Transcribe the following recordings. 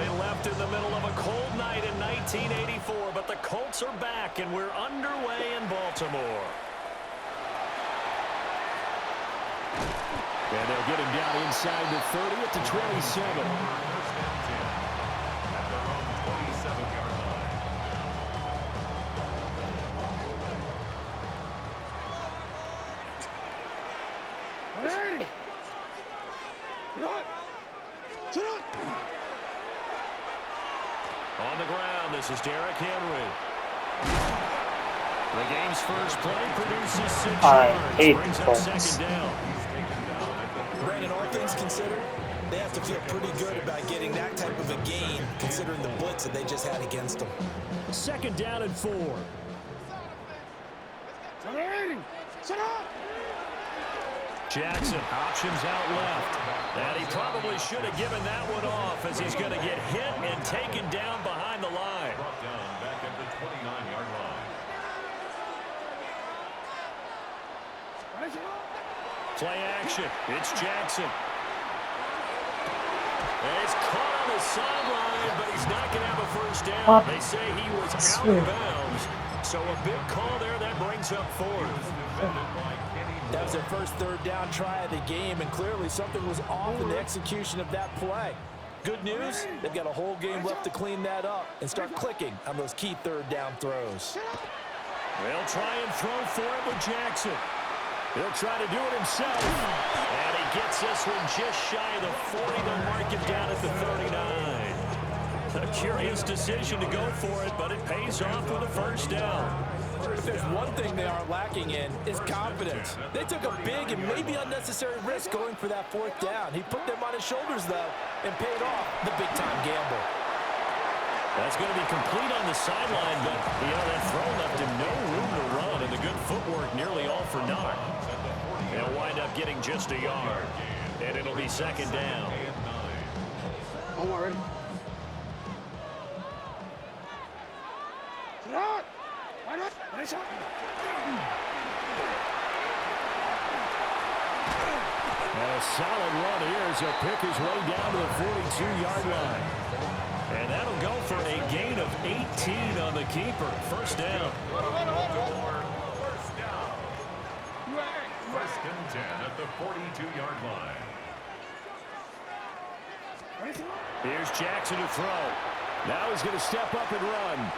They left in the middle of a cold night in 1984, but the Colts are back, and we're underway in Baltimore. And they'll get him down inside the 30 at the 27. On the ground, this is Derrick Henry. The game's first play produces 6 yards. Brings up second down. Brandon, all things considered, they have to feel pretty good about getting that type of a gain, considering the blitz that they just had against them. Second down and 4. Jackson options out left. And he probably should have given that one off as he's going to get hit and taken down behind the line. Back at the 29-yard line. Play action. It's Jackson. And it's caught on the sideline, but he's not going to have a first down. They say he was out of bounds. So a big call there that brings up 4th. That was their first third down try of the game, and clearly something was off in the execution of that play. Good news, they've got a whole game left to clean that up and start clicking on those key third down throws. They'll try and throw for it with Jackson. He'll try to do it himself. And he gets this one just shy of the 40. They'll mark him down at the 39. A curious decision to go for it, but it pays off with a first down. If there's one thing they are lacking in, is confidence. They took a big and maybe unnecessary risk going for that 4th down. He put them on his shoulders, though, and paid off the big-time gamble. That's going to be complete on the sideline, but that throw left him no room to run, and the good footwork nearly all for naught. They'll wind up getting just a yard, and it'll be second down. I'm already. And a solid run here as he'll pick his way down to the 42-yard line. And that'll go for a gain of 18 on the keeper. First down. First and 10 at the 42-yard line. Here's Jackson to throw. Now he's going to step up and run.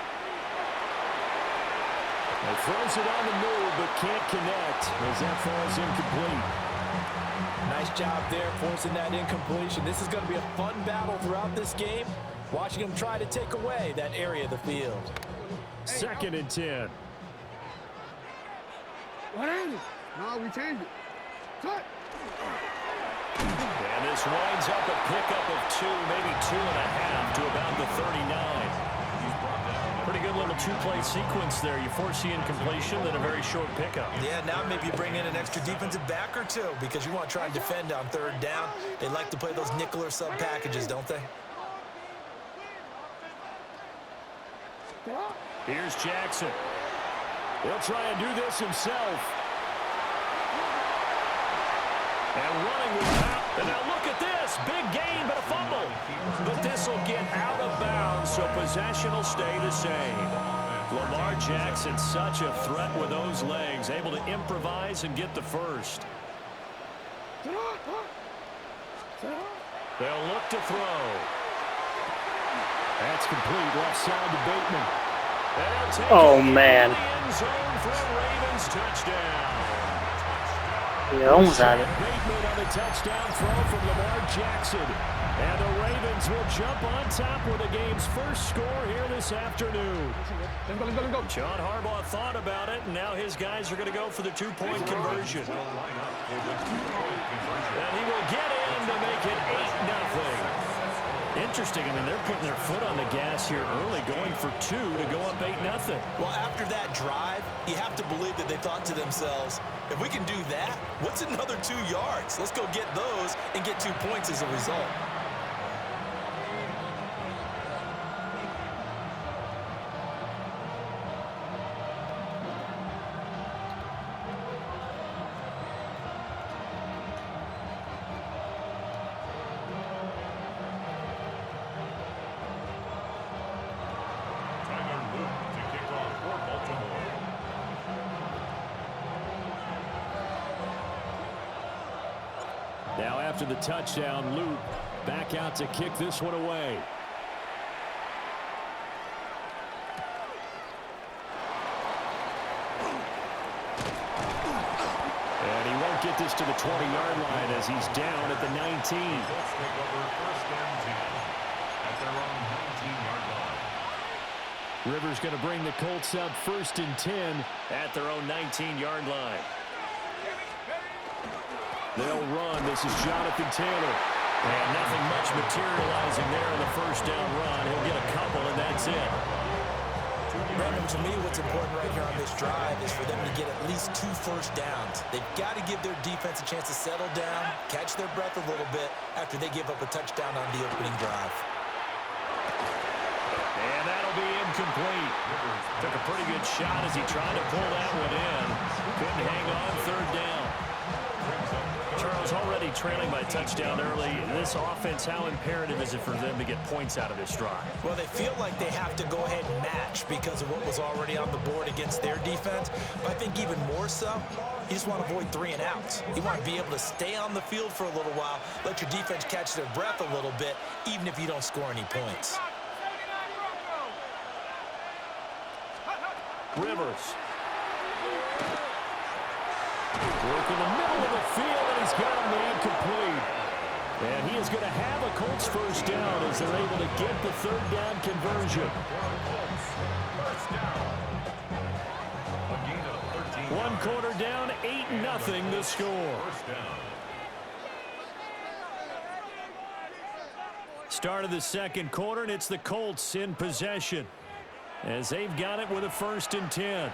He throws it on the move, but can't connect as that falls incomplete. Nice job there forcing that incompletion. This is going to be a fun battle throughout this game, watching him try to take away that area of the field. Second and 10. What is it? No, we changed it. Cut. And this winds up a pickup of 2, maybe 2.5 to about the 39. Pretty good little 2-play sequence there. You force the incompletion, then a very short pickup. Yeah, now maybe you bring in an extra defensive back or two because you want to try and defend on third down. They like to play those nickel or sub packages, don't they? Here's Jackson. He'll try and do this himself. And running with power. And now look at this. Big gain, but a fumble. But this will get out of bounds, so possession will stay the same. Lamar Jackson, such a threat with those legs, able to improvise and get the first. They'll look to throw. That's complete. Left side to Bateman. Oh, man. End zone for a Ravens touchdown. He almost had it. Bateman on the touchdown throw from Lamar Jackson. And the Ravens will jump on top with the game's first score here this afternoon. Let's go. John Harbaugh thought about it, and now his guys are going to go for the 2-point conversion. And he will get in to make it 8-0. Interesting. I mean, they're putting their foot on the gas here early, going for 2 to go up 8-0. Well, after that drive, you have to believe that they thought to themselves, if we can do that, what's another 2 yards? Let's go get those and get 2 points as a result. after the touchdown. Loop back out to kick this one away. And he won't get this to the 20-yard line as he's down at the 19. Colts take over first and 10 at their own 19-yard line. Rivers going to bring the Colts up first and 10 at their own 19-yard line. They'll run. This is Jonathan Taylor. And nothing much materializing there in the first down run. He'll get a couple, and that's it. Brandon, to me, what's important right here on this drive is for them to get at least 2 first downs. They've got to give their defense a chance to settle down, catch their breath a little bit after they give up a touchdown on the opening drive. And that'll be incomplete. Took a pretty good shot as he tried to pull that one in. Couldn't hang on third down. Charles, already trailing by touchdown early. This offense, how imperative is it for them to get points out of this drive? Well, they feel like they have to go ahead and match because of what was already on the board against their defense. But I think even more so, you just want to avoid 3 and outs. You want to be able to stay on the field for a little while, let your defense catch their breath a little bit, even if you don't score any points. Rivers. Work in the middle of the field, and he's got him incomplete. And he is going to have a Colts first down as they're able to get the third down conversion. One quarter down, 8-0 the score. Start of the second quarter, and it's the Colts in possession as they've got it with a first and 10.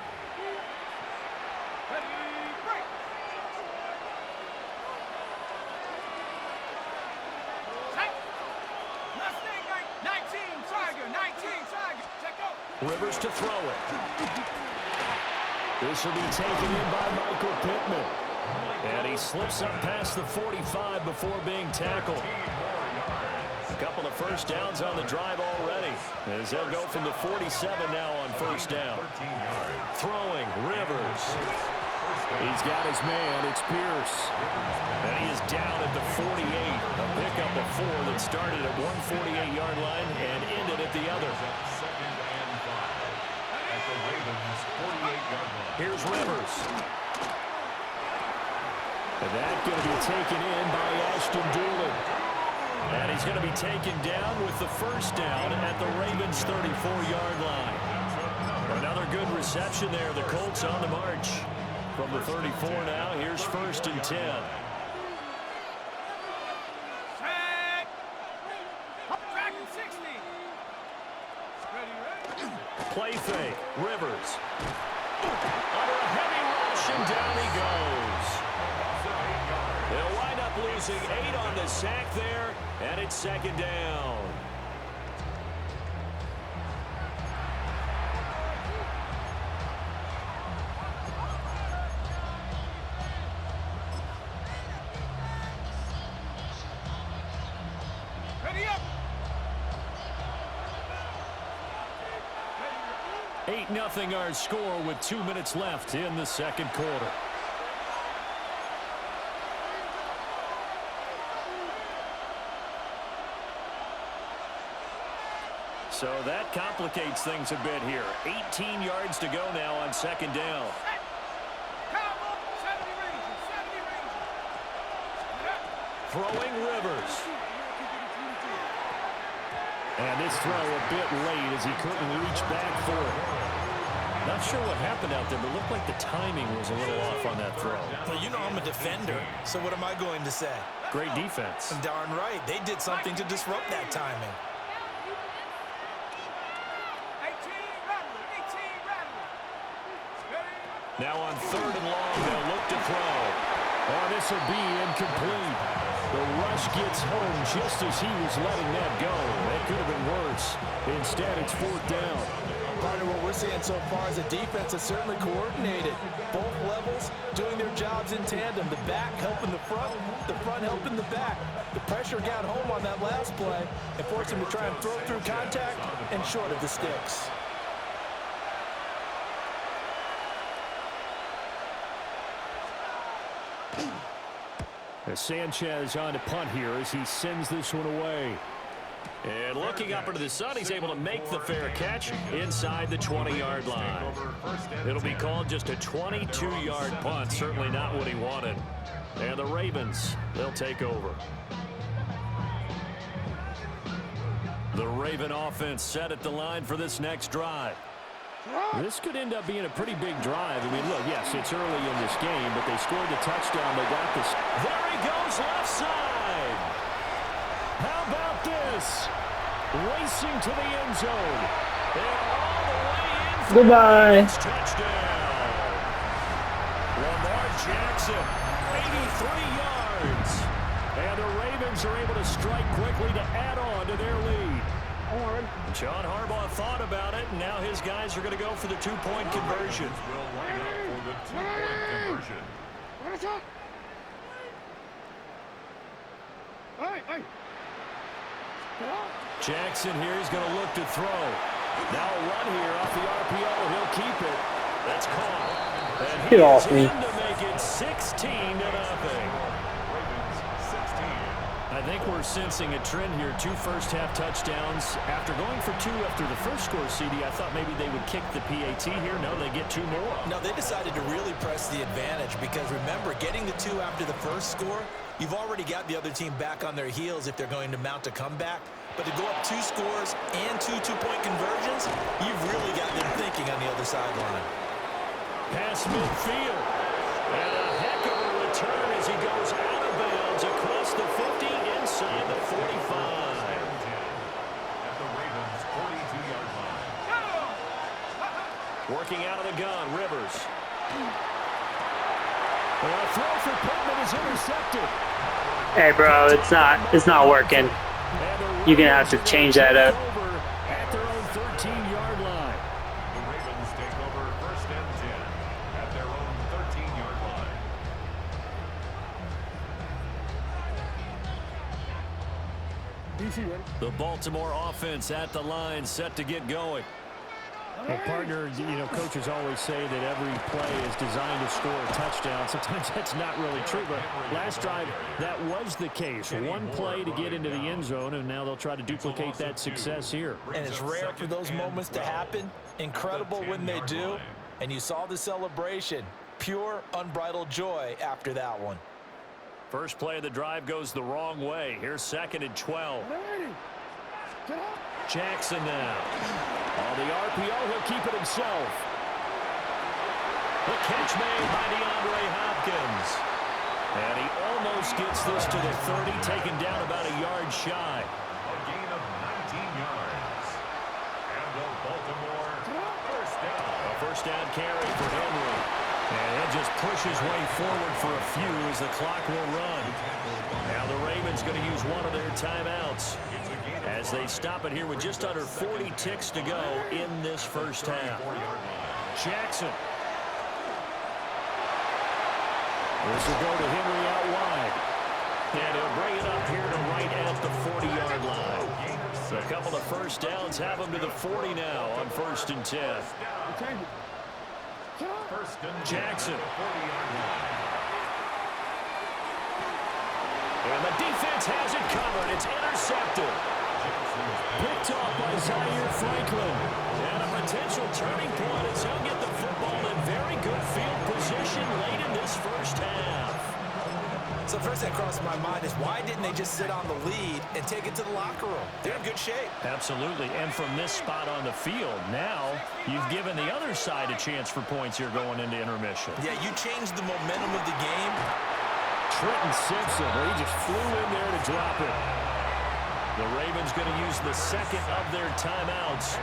Rivers to throw it. This will be taken in by Michael Pittman. And he slips up past the 45 before being tackled. A couple of first downs on the drive already, as they'll go from the 47 now on first down. Throwing, Rivers. He's got his man, it's Pierce. And he is down at the 48. A pickup of 4 that started at 148-yard line and ended at the other. Here's Rivers. And that's going to be taken in by Ashton Doolin. And he's going to be taken down with the first down at the Ravens' 34-yard line. Another good reception there. The Colts on the march. From the 34 now, here's first and 10. Play fake. Rivers. Under a heavy rush, and down he goes. They'll wind up losing 8 on the sack there, and it's second down. Ready up. 8-0 our score with 2 minutes left in the second quarter. So that complicates things a bit here. 18 yards to go now on second down. Throwing Rivers. And this throw a bit late as he couldn't reach back for it. Not sure what happened out there, but it looked like the timing was a little off on that throw. Well, you know I'm a defender, so what am I going to say? Great defense. Darn right. They did something to disrupt that timing. Now on third and long, they'll look to throw. Oh, this will be incomplete. The rush gets home just as he was letting that go. That could have been worse. Instead, it's fourth down. Part of what we're seeing so far is a defense that's certainly coordinated. Both levels doing their jobs in tandem. The back helping the front helping the back. The pressure got home on that last play and forced him to try and throw through contact and short of the sticks. As Sanchez on to punt here as he sends this one away. And looking up into the sun, he's able to make the fair catch inside the 20-yard line. It'll be called just a 22-yard punt, certainly not what he wanted. And the Ravens, they'll take over. The Raven offense set at the line for this next drive. This could end up being a pretty big drive. I mean, look, yes, it's early in this game, but they scored the touchdown. They got this. There he goes, left side. How about this? Racing to the end zone. And all the way in for Goodbye. the touchdown. Lamar Jackson, 83 yards. And the Ravens are able to strike quickly to add on to their lead. John Harbaugh thought about it, and now his guys are going to go for the two-point conversion. Will line up for the two-point conversion. Jackson here is going to look to throw. Now a run here off the RPO. He'll keep it. That's caught. And he Get is off me. in to make it 16-0. I think we're sensing a trend here. 2 first-half touchdowns. After going for 2 after the first score, CD, I thought maybe they would kick the PAT here. No, they get 2 more. No, they decided to really press the advantage because, remember, getting the 2 after the first score, you've already got the other team back on their heels if they're going to mount a comeback. But to go up 2 scores and 2 two-point conversions, you've really got them thinking on the other sideline. Pass midfield. And a heck of a return as he goes out of bounds across the 50 inside the 45. At the Ravens' 42-yard line. Working out of the gun, Rivers. And a throw for Pittman is intercepted. Hey, bro, it's not working. You're gonna have to change that up. At their own 13-yard line. The Ravens take over first and 10 at their own 13-yard line. The Baltimore offense at the line, set to get going. Well, partner, you know, coaches always say that every play is designed to score a touchdown. Sometimes that's not really true, but last drive, that was the case. One play to get into the end zone, and now they'll try to duplicate that success here. And it's rare for those moments to happen. Incredible when they do. And you saw the celebration. Pure, unbridled joy after that one. First play of the drive goes the wrong way. Here's 2nd and 12. Jackson now. On the RPO, he'll keep it himself. The catch made by DeAndre Hopkins. And he almost gets this to the 30, taken down about a yard shy. A gain of 19 yards. And the Baltimore first down. A first down carry for Henry. And he'll just push his way forward for a few as the clock will run. Now the Ravens going to use one of their timeouts as they stop it here with just under 40 ticks to go in this first half. Jackson. This will go to Henry out wide. And he'll bring it up here to right at the 40-yard line. A couple of first downs have him to the 40 now on 1st and 10. Jackson. And the defense has it covered. It's intercepted. Picked off by Zaire Franklin. And a potential turning point as he'll get the football in very good field position late in this first half. So first that crossed my mind is why didn't they just sit on the lead and take it to the locker room? They're in good shape. Absolutely. And from this spot on the field, now you've given the other side a chance for points here going into intermission. Yeah, you changed the momentum of the game. Trenton Simpson, he just flew in there to drop it. The Ravens going to use the 2nd of their timeouts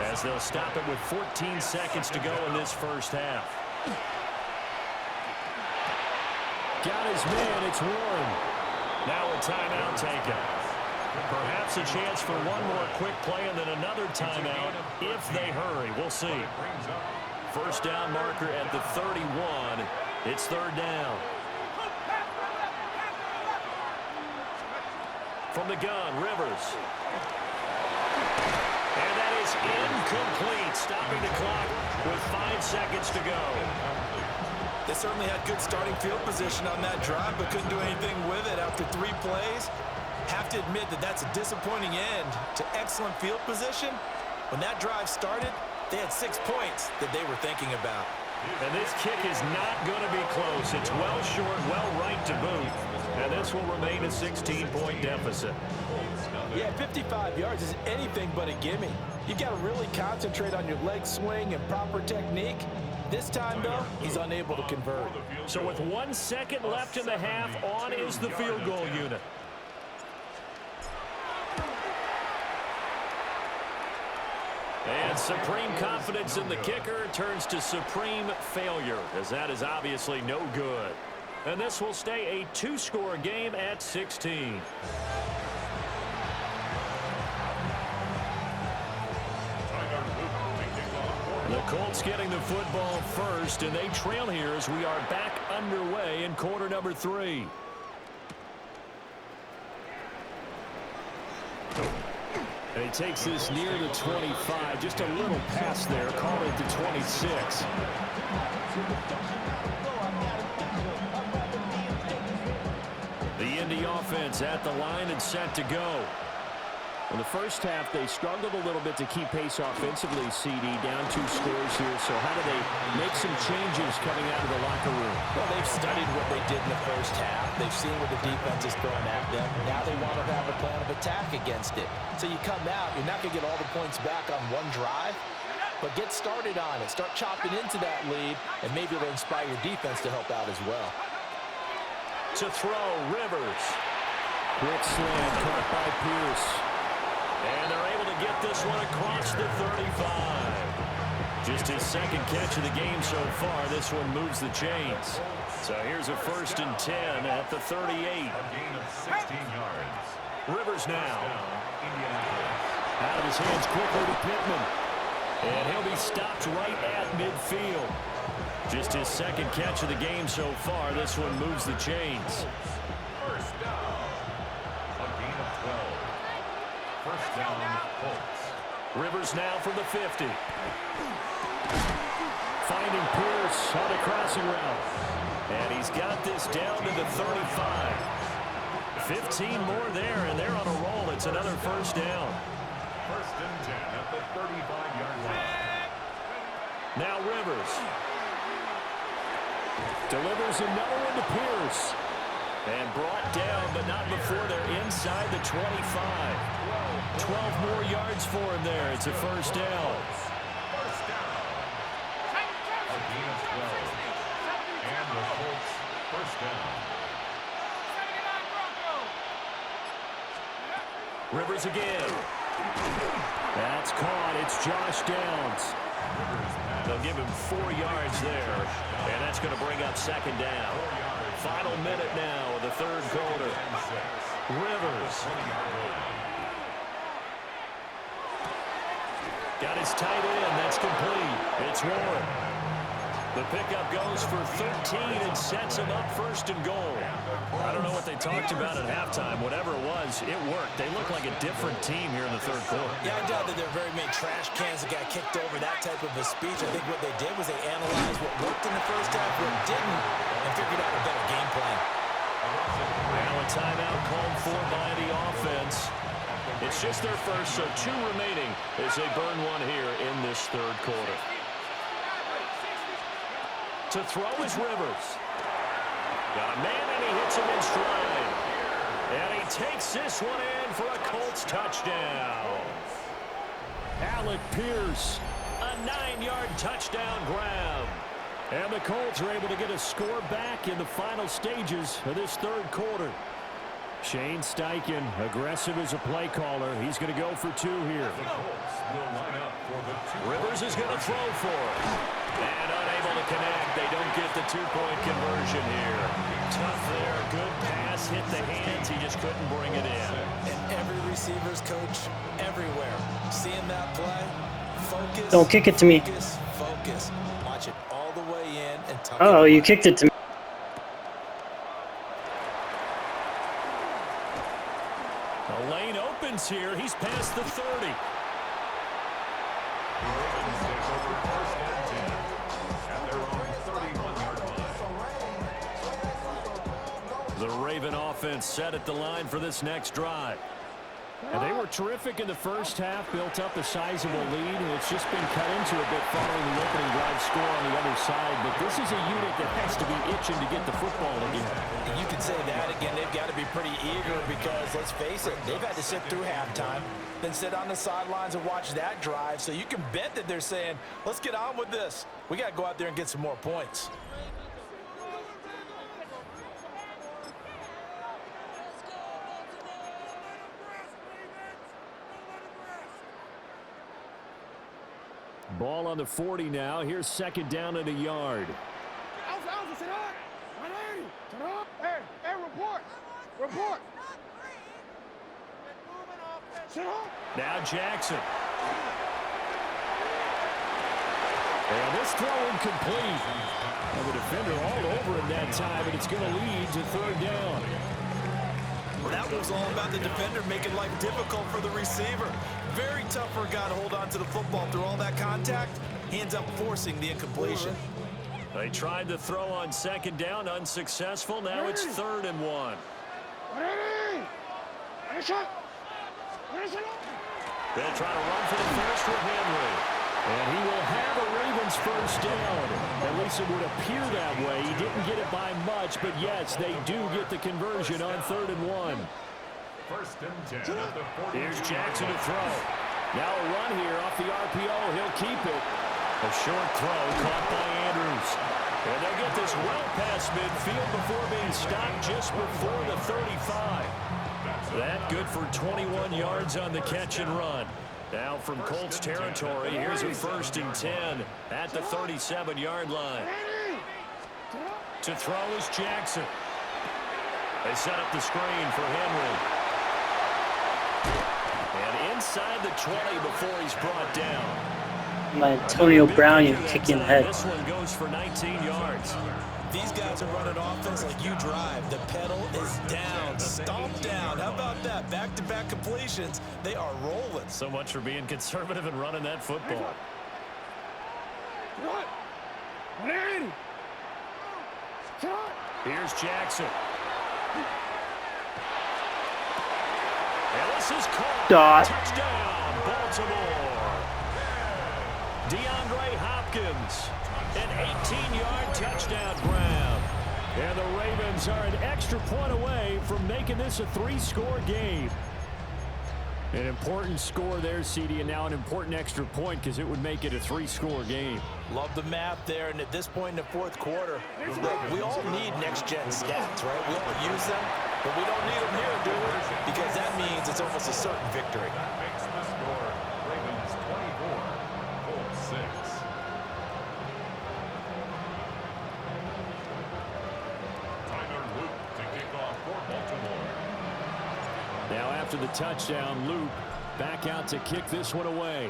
as they'll stop it with 14 seconds to go in this first half. Got his man, it's Warren. Now a timeout taken. Perhaps a chance for one more quick play and then another timeout if they hurry. We'll see. First down marker at the 31. It's 3rd down. From the gun, Rivers. And that is incomplete. Stopping the clock with 5 seconds to go. They certainly had good starting field position on that drive, but couldn't do anything with it after 3 plays. Have to admit that that's a disappointing end to excellent field position. When that drive started, they had 6 points that they were thinking about. And this kick is not going to be close. It's well short, well right to boot. And this will remain a 16-point deficit. Yeah, 55 yards is anything but a gimme. You've got to really concentrate on your leg swing and proper technique. This time, though, he's unable to convert. So with 1 second left in the half, on is the field goal unit. And supreme confidence in the kicker turns to supreme failure, as that is obviously no good. And this will stay a 2-score game at 16. The Colts getting the football first, and they trail here as we are back underway in quarter number 3. And he takes this near the 25. Just a little pass there. Call it the 26. The Indy offense at the line and set to go. In the first half, they struggled a little bit to keep pace offensively, CD, down 2 scores here. So how do they make some changes coming out of the locker room? Well, they've studied what they did in the first half. They've seen what the defense is throwing at them. Now they want to have a plan of attack against it. So you come out, you're not going to get all the points back on one drive, but get started on it. Start chopping into that lead, and maybe it'll inspire your defense to help out as well. To throw, Rivers. Quick slam caught by Pierce. And they're able to get this one across the 35. Just his second catch of the game so far. This one moves the chains. So here's a 1st and 10 at the 38. A gain of 16 yards. Rivers now. Down, Out of his hands quickly to Pittman. And he'll be stopped right at midfield. Just his second catch of the game so far. This one moves the chains. First down. A gain of 12. First down, Colts. Rivers now from the 50. Finding Pierce on a crossing route. And he's got this down to the 35. 15 more there, and they're on a roll. It's another first down. First and 10 at the 35-yard line. Now Rivers. Delivers another one to Pierce. And brought down, but not before they're inside the 25. 12 more yards for him there. It's a first down. First down. A gain of 12. And the Colts first down. Rivers again. That's caught. It's Josh Downs. They'll give him 4 yards there. And that's going to bring up second down. Final minute now of the third quarter. Rivers. Got his tight end. That's complete. It's Warren. The pickup goes for 13 and sets him up 1st and goal. I don't know what they talked about at halftime. Whatever it was, it worked. They look like a different team here in the third quarter. Yeah, I doubt that there are very many trash cans that got kicked over, that type of a speech. I think what they did was they analyzed what worked in the first half, what didn't, and figured out a better game plan. Now a timeout called for by the offense. It's just their first, so 2 remaining as they burn one here in this third quarter. To throw is Rivers. Got a man, and he hits him in stride. And he takes this one in for a Colts touchdown. Alec Pierce, a 9-yard touchdown grab. And the Colts are able to get a score back in the final stages of this third quarter. Shane Steichen, aggressive as a play caller. He's going to go for 2 here. The Colts will line up for the 2. Rivers is going to throw for it. And unable to connect. They don't get the 2-point conversion here. Tough there. Good pass. Hit the hands. He just couldn't bring it in. And every receiver's coach everywhere. Seeing that play, focus. Don't kick it to me. Focus, focus. Watch it all the way in and tuck it Oh, away. you kicked it to me. The lane opens here. He's past the 30. Ravens take over first and 10 at their own 31-yard line. The Raven offense set at the line for this next drive. And they were terrific in the first half, built up a sizable lead, and it's just been cut into a bit following the opening drive score on the other side. But this is a unit that has to be itching to get the football again. You can say that again. They've got to be pretty eager because, let's face it, they've had to sit through halftime, then sit on the sidelines and watch that drive. So you can bet that they're saying, let's get on with this. We got to go out there and get some more points. Ball on the 40 now. Here's second down and a yard. Hey, report. Report. Now Jackson. And this throw incomplete. And the defender all over him that time, and it's going to lead to third down. Well, that was all about the defender making life difficult for the receiver. Very tough for a guy to hold on to the football through all that contact. He ends up forcing the incompletion. They tried to throw on second down, unsuccessful. Now it's 3rd and 1. They'll try to run for the first with Henry. And he will have a Ravens first down. At least it would appear that way. He didn't get it by much, but yes, they do get the conversion on 3rd and 1. 1st and 10 at the 40. Here's Jackson to throw. Now a run here off the RPO. He'll keep it. A short throw caught by Andrews. And they'll get this well past midfield before being stopped just before the 35. That good for 21 yards on the catch and run. Now from Colts territory, here's a 1st and 10 at the 37-yard line. To throw is Jackson. They set up the screen for Henry. And inside the 20 before he's brought down. My Antonio Brown, you kick in the head. This one goes for 19 yards. These guys are running offense like you drive. The pedal is down, stomp down. How about that? Back-to-back completions. They are rolling. So much for being conservative and running that football. Here's Jackson. And this is caught. Touchdown, Baltimore. DeAndre Hopkins. An 18-yard touchdown grab. And the Ravens are an extra point away from making this a 3-score game. An important score there, CD, and now an important extra point because it would make it a 3-score game. Love the map there, and at this point in the 4th quarter, we all need next-gen stats, right? We all use them, but we don't need them here, do we? Because that means it's almost a certain victory. That makes the score Ravens 24, Colts 6. Now after the touchdown, Luke back out to kick this one away.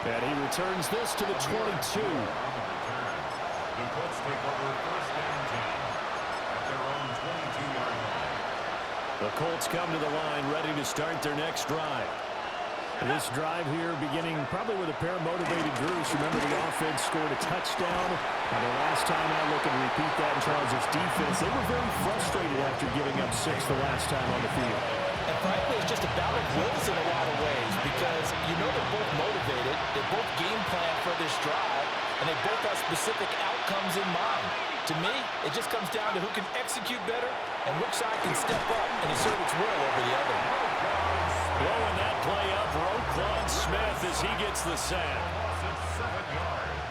And he returns this to the 22. The Colts take over 1st and 10 at their own 22-yard line. The Colts come to the line ready to start their next drive. This drive here beginning probably with a pair of motivated groups. Remember, the offense scored a touchdown. And the last time I look and repeat that in Charles' defense, they were very frustrated after giving up 6 the last time on the field. And frankly, it's just a battle of wills in a lot of ways because you know they're both motivated, they both game plan for this drive, and they both have specific outcomes in mind. To me, it just comes down to who can execute better and which side can step up and assert its will over the other. Blowing that play up, Roquan Smith as he gets the sack.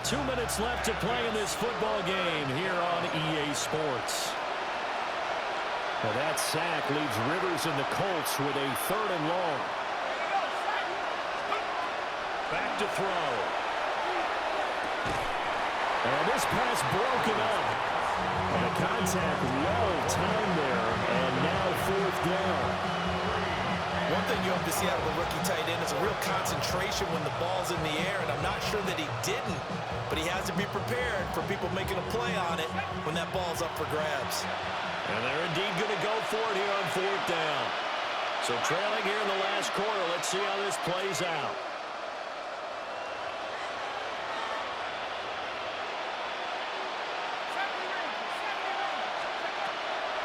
2 minutes left to play in this football game here on EA Sports. Well, that sack leaves Rivers and the Colts with a 3rd and long. Back to throw. And this pass broken up. And the contact well timed there, and now 4th down. One thing you hope to see out of a rookie tight end is a real concentration when the ball's in the air, and I'm not sure that he didn't, but he has to be prepared for people making a play on it when that ball's up for grabs. And they're indeed going to go for it here on 4th down. So trailing here in the last quarter, let's see how this plays out.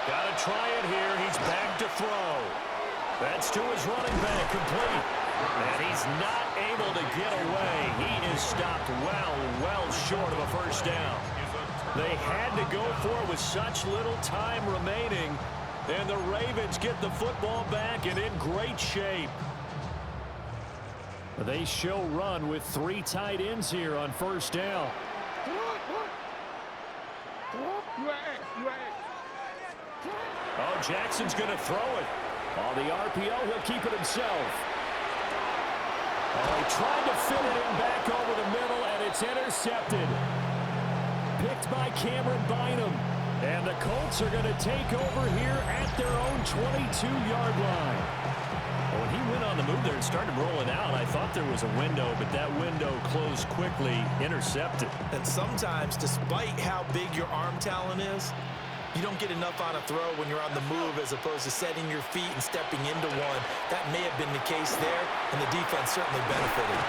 Got to try it here. He's back to throw. That's to his running back, complete. And he's not able to get away. He is stopped well short of a first down. They had to go for it with such little time remaining. And the Ravens get the football back and in great shape. They show run with 3 tight ends here on first down. Oh, Jackson's going to throw it. On the RPO, he'll keep it himself. Oh, he tried to fit it in back over the middle, and it's intercepted. Picked by Cameron Bynum. And the Colts are going to take over here at their own 22-yard line. When he went on the move there and started rolling out, I thought there was a window, but that window closed quickly, intercepted. And sometimes, despite how big your arm talent is, you don't get enough on a throw when you're on the move as opposed to setting your feet and stepping into one. That may have been the case there, and the defense certainly benefited.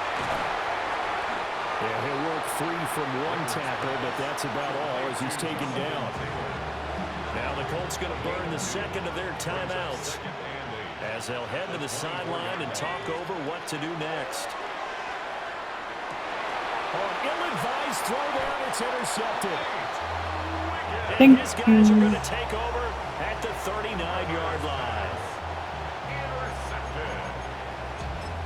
Yeah, he'll work free from one tackle, but that's about all as he's taken down. Now the Colts going to burn the second of their timeouts as they'll head to the sideline and talk over what to do next. On ill-advised throw down, it's intercepted. And his guys are going to take over at the 39-yard line. Intercepted.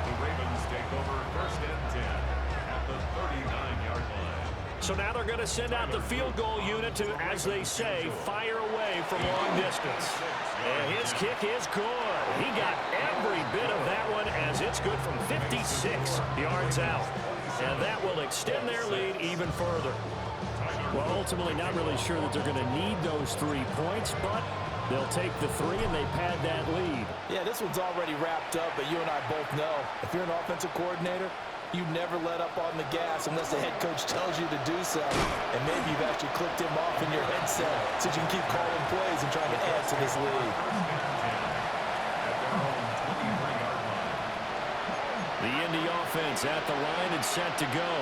The Ravens take over first and 10 at the 39-yard line. So now they're going to send out the field goal unit to, as they say, fire away from long distance. And his kick is good. He got every bit of that one as it's good from 56 yards out. And that will extend their lead even further. Well, ultimately not really sure that they're going to need those 3 points, but they'll take the 3 and they pad that lead. Yeah, this one's already wrapped up, but you and I both know if you're an offensive coordinator, you never let up on the gas unless the head coach tells you to do so. And maybe you've actually clicked him off in your headset so you can keep calling plays and trying to add to this lead. The Indy offense at the line and set to go.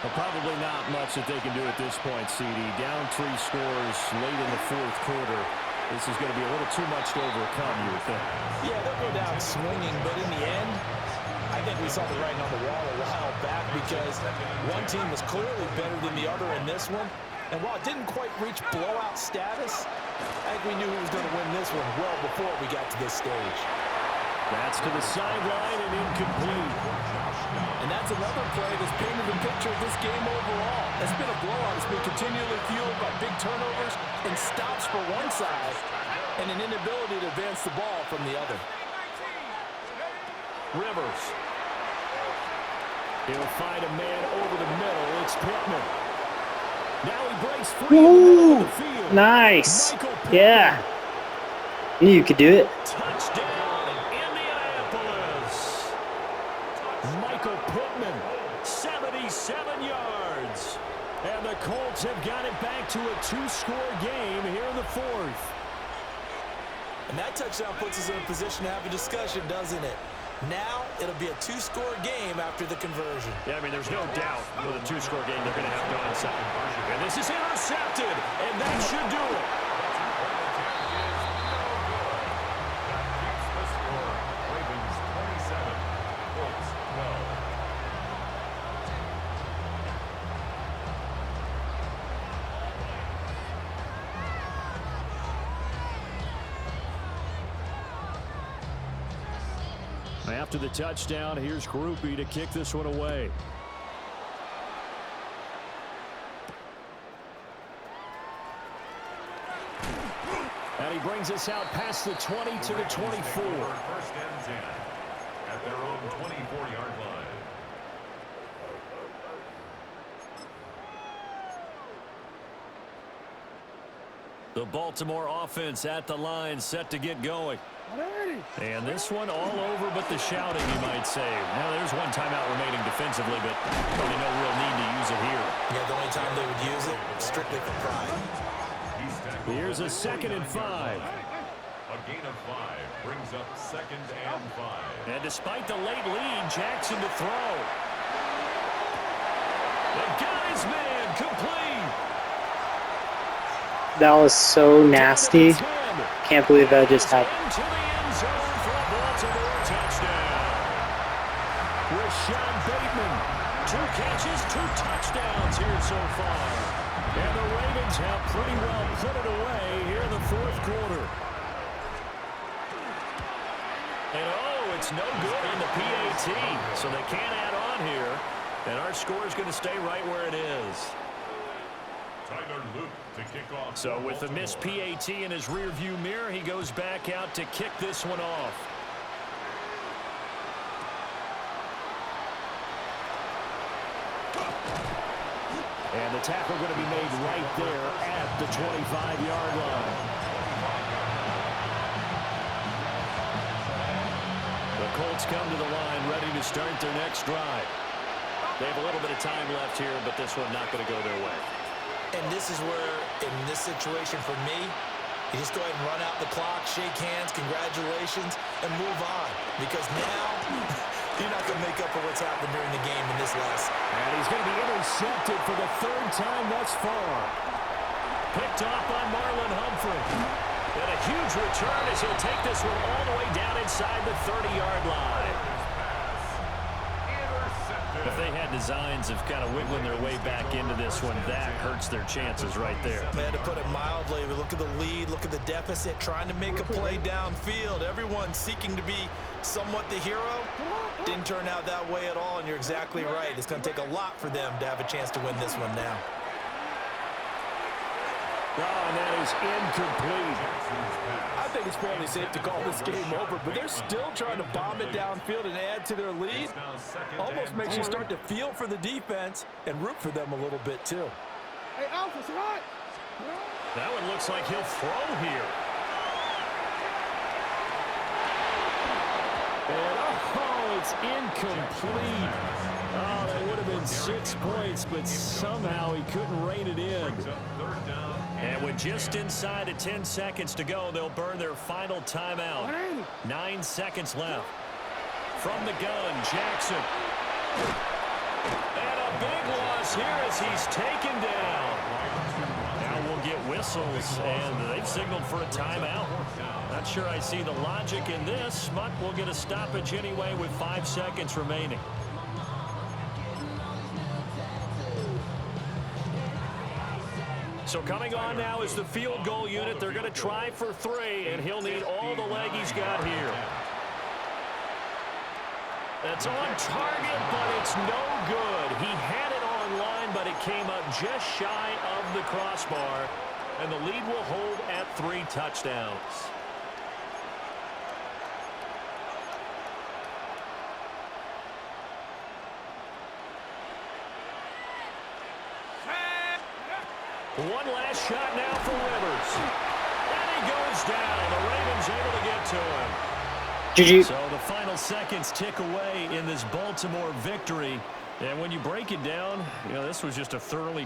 Well, probably not much that they can do at this point, CD. Down 3 scores late in the 4th quarter. This is going to be a little too much to overcome, you would think. Yeah, they'll go down swinging, but in the end, I think we saw the writing on the wall a while back because one team was clearly better than the other in this one. And while it didn't quite reach blowout status, I think we knew who was going to win this one well before we got to this stage. That's to the sideline and incomplete. And that's another play that's painted the picture of this game overall. It's been a blowout. It's been continually fueled by big turnovers and stops for one side and an inability to advance the ball from the other. Rivers. He'll find a man over the middle. It's Pittman. Now he breaks free in the middle of the field. Nice. Yeah. Knew you could do it. Touchdown, Indianapolis. Michael Pittman, 77 yards. And the Colts have got it back to a 2-score game here in the 4th. And that touchdown puts us in a position to have a discussion, doesn't it? Now it'll be a 2-score game after the conversion. Yeah, I mean, there's no doubt with a 2-score game they're going to have to onside. And this is intercepted, and that should do it. That keeps the score. Ravens 27, Colts 12. After the touchdown, here's Groupie to kick this one away. And he brings us out past the 20 to the 24. First and 10 at their own 24-yard line. The Baltimore offense at the line, set to get going. And this one all over but the shouting, you might say. Now, there's one timeout remaining defensively, but probably no real need to use it here. Yeah, the only time they would use it, strictly for pride. Here's a 2nd and 5. A gain of 5 brings up 2nd and 5. And despite the late lead, Jackson to throw. They got his man complete. That was so nasty. Can't believe that just happened. Into the end zone for a Baltimore touchdown. Rashawn Bateman, 2 catches, 2 touchdowns here so far. And the Ravens have pretty well put it away here in the 4th quarter. And it's no good in the PAT, so they can't add on here. And our score is going to stay right where it is. So with the missed PAT in his rearview mirror, he goes back out to kick this one off. And the tackle going to be made right there at the 25-yard line. The Colts come to the line ready to start their next drive. They have a little bit of time left here, but this one not going to go their way. And this is where, in this situation for me, you just go ahead and run out the clock, shake hands, congratulations, and move on. Because now, you're not going to make up for what's happened during the game in this last. And he's going to be intercepted for the 3rd time thus far. Picked off by Marlon Humphrey. And a huge return as he'll take this one all the way down inside the 30-yard line. If they had designs of kind of wiggling their way back into this one, that hurts their chances right there. Man, to put it mildly, look at the lead, look at the deficit, trying to make a play downfield. Everyone seeking to be somewhat the hero. Didn't turn out that way at all, and you're exactly right. It's going to take a lot for them to have a chance to win this one now. Oh, and that is incomplete. I think it's fairly safe to call this game over, but they're still trying to bomb it downfield and add to their lead. Almost makes you start to feel for the defense and root for them a little bit, too. Hey, Alpha, it's hot. That one looks like he'll throw here. And, it's incomplete. Oh, that would have been 6 points, but somehow he couldn't rein it in. And with just inside of 10 seconds to go, they'll burn their final timeout. 9 seconds left. From the gun, Jackson. And a big loss here as he's taken down. Now we'll get whistles, and they've signaled for a timeout. Not sure I see the logic in this, but we'll get a stoppage anyway with 5 seconds remaining. So coming on now is the field goal unit. They're going to try for 3, and he'll need all the leg he's got here. That's on target, but it's no good. He had it on line, but it came up just shy of the crossbar, and the lead will hold at 3 touchdowns. One last shot now for Rivers. And he goes down. The Ravens able to get to him. GG. So the final seconds tick away in this Baltimore victory. And when you break it down, this was just a thoroughly